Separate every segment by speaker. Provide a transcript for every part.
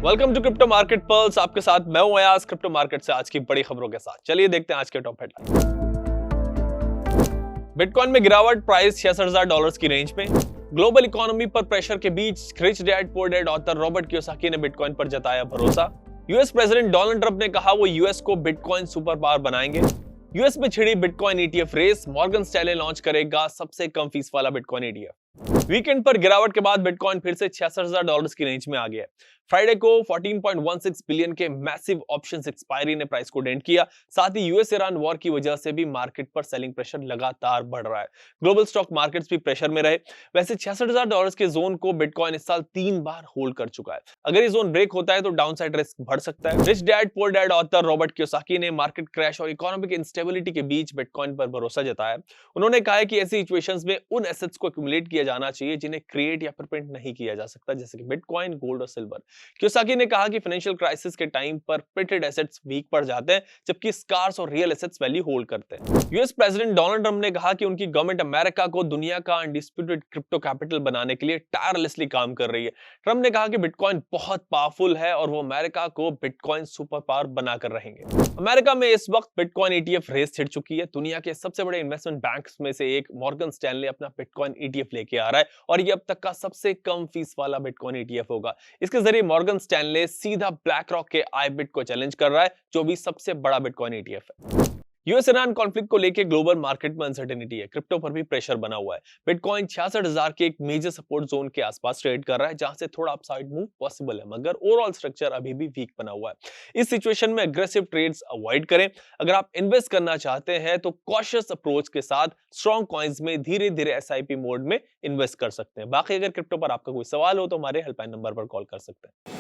Speaker 1: Welcome to crypto market pulse. आपके साथ मैं हूं अयाज, क्रिप्टो मार्केट से आज की बड़ी खबरों के साथ। चलिए देखते हैं आज के टॉप हेडलाइन। बिटकॉइन में गिरावट, प्राइस $66,000 की रेंज में। ग्लोबल इकोनॉमी पर प्रेशर के बीच rich dad poor dad author Robert Kiyosaki ने बिटकॉइन पर जताया भरोसा। यूएस प्रेसिडेंट डोनाल्ड ट्रंप ने कहा वो यूएस को बिटकॉइन सुपर पावर बनाएंगे। यूएस में छिड़ी bitcoin ETF race, Morgan Stanley launch करेगा सबसे कम फीस वाला बिटकॉइन ईटीएफ। वीकेंड पर गिरावट के बाद बिटकॉइन फिर से $66,000 की रेंज में आ गया। फ्राइडे को 14.16 बिलियन के मैसिव ऑप्शंस एक्सपायरी ने प्राइस को डेंट किया। साथ ही यूएस ईरान वॉर की वजह से भी मार्केट पर सेलिंग प्रेशर लगातार बढ़ रहा है। ग्लोबल स्टॉक मार्केट्स भी प्रेशर में रहे। वैसे $66,000 के जोन को बिटकॉइन इस साल 3 बार होल्ड कर चुका है। अगर ये जोन ब्रेक होता है तो डाउनसाइड रिस्क बढ़ सकता है। Rich dad poor dad author Robert Kiyosaki ने मार्केट क्रैश और इकोनॉमिक इंस्टेबिलिटी के बीच बिटकॉइन पर भरोसा जताया। उन्होंने कहा है कि ऐसी सिचुएशंस में उन एसेट्स को एक्यूमुलेट किया जाना चाहिए जिन्हें क्रिएट या प्रिंट नहीं किया जा सकता, जैसे कि बिटकॉइन, गोल्ड और सिल्वर। कियोसाकी ने कहा कि फाइनेंशियल क्राइसिस के टाइम पर प्रिंटेड एसेट्स वीक पड़ जाते हैं, जबकि स्कार्स और रियल एसेट्स वैल्यू होल्ड करते हैं। यूएस प्रेसिडेंट डोनाल्ड ट्रंप ने कहा कि उनकी गवर्नमेंट अमेरिका को दुनिया का अनडिस्प्यूटेड क्रिप्टो कैपिटल बनाने के लिए टायरलेसली काम कर रही है। ट्रंप ने कहा कि बिटकॉइन बहुत पावरफुल है और वो अमेरिका को बिटकॉइन सुपर पावर बनाकर रहेंगे। अमेरिका में इस वक्त बिटकॉइन ईटीएफ रेस छिड़ चुकी है। दुनिया के सबसे बड़े इन्वेस्टमेंट बैंक्स में से एक मॉर्गन स्टैनले अपना बिटकॉइन ईटीएफ लेके आ रहा है और ये अब तक का सबसे कम फीस वाला बिटकॉइन ईटीएफ होगा। इसके जरिए मॉर्गन स्टैनले सीधा ब्लैक रॉक के आईबिट को चैलेंज कर रहा है, जो भी सबसे बड़ा बिटकॉइन ईटीएफ है। यूएस ईरान कॉन्फ्लिक्ट को लेकर ग्लोबल मार्केट में अनसर्टेनिटी है। क्रिप्टो पर भी प्रेशर बना हुआ है। बिटकॉइन 66,000 के एक मेजर सपोर्ट जोन के आसपास ट्रेड कर रहा है, जहां से थोड़ा अपसाइड मूव पॉसिबल है, मगर ओवरऑल स्ट्रक्चर अभी भी वीक बना हुआ है। इस सिचुएशन में एग्रेसिव ट्रेड्स अवॉइड करें। अगर आप इन्वेस्ट करना चाहते हैं तो कॉशियस अप्रोच के साथ स्ट्रॉन्ग कॉइन्स में धीरे धीरे एसआईपी मोड में इन्वेस्ट कर सकते हैं। बाकी अगर क्रिप्टो पर आपका कोई सवाल हो तो हमारे हेल्पलाइन नंबर पर कॉल कर सकते हैं।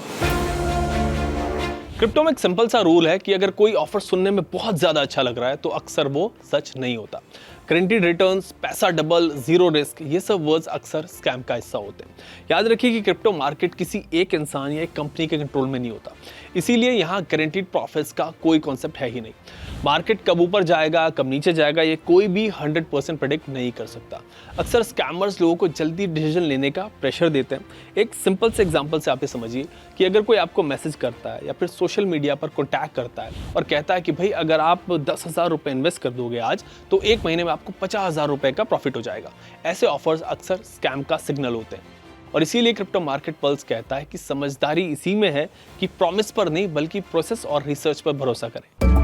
Speaker 1: क्रिप्टो में एक सिंपल सा रूल है कि अगर कोई ऑफर सुनने में बहुत ज्यादा अच्छा लग रहा है तो अक्सर वो सच नहीं होता। गारंटीड रिटर्न्स, पैसा डबल, जीरो रिस्क, ये सब वर्ड्स अक्सर स्कैम का हिस्सा होते हैं। याद रखिए कि क्रिप्टो मार्केट किसी एक इंसान या एक कंपनी के कंट्रोल में नहीं होता, इसीलिए यहाँ गारंटीड प्रॉफिट्स का कोई कॉन्सेप्ट है ही नहीं। मार्केट कब ऊपर जाएगा कब नीचे जाएगा ये कोई भी 100% प्रेडिक्ट नहीं कर सकता। अक्सर स्कैमर्स लोगों को जल्दी डिसीजन लेने का प्रेशर देते हैं। एक सिंपल से एग्जांपल से आप ये समझिए कि अगर कोई आपको मैसेज करता है या फिर सोशल मीडिया पर कॉन्टैक्ट करता है और कहता है कि भाई अगर आप 10,000 रुपये इन्वेस्ट कर दोगे आज तो एक महीने में आपको 50,000 रुपये का प्रॉफिट हो जाएगा, ऐसे ऑफर्स अक्सर स्कैम का सिग्नल होते हैं। और इसीलिए क्रिप्टो मार्केट पल्स कहता है कि समझदारी इसी में है कि प्रॉमिस पर नहीं बल्कि प्रोसेस और रिसर्च पर भरोसा करें।